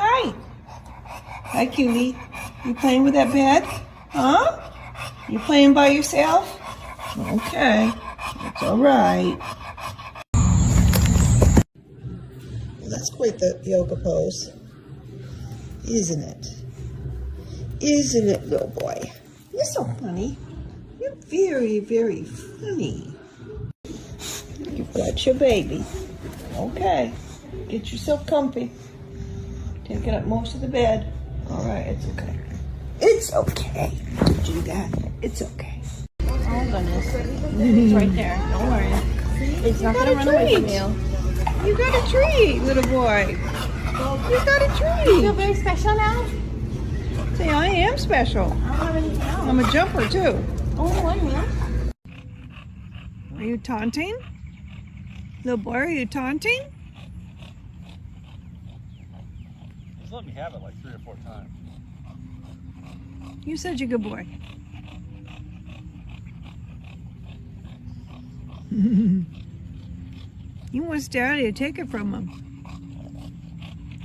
Hi. Hi, cutie. You playing with that bed? Huh? You playing by yourself? Okay. That's all right. Well, that's quite the yoga pose, isn't it? Isn't it, little boy? You're so funny. You're very, very funny. You've got your baby. Okay. Get yourself comfy. Taking up most of the bed. All right, it's okay. It's okay. Don't do that. It's okay. Oh goodness. It's right there. Don't worry. It's not gonna run away from you. You got a treat, little boy. You got a You treat. feel very special now? See, I am special. I'm a jumper too. Only one meal. Are you taunting? Little boy, are you taunting? He's let me have it like 3 or 4 times. You said you're a good boy. He wants Daddy to take it from him.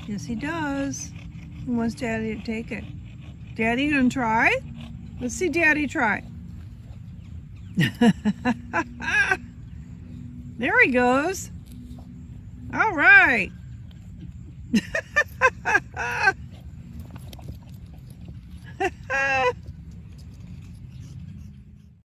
Yes, he does. He wants Daddy to take it. Daddy gonna try? Let's see Daddy try. There he goes. All right.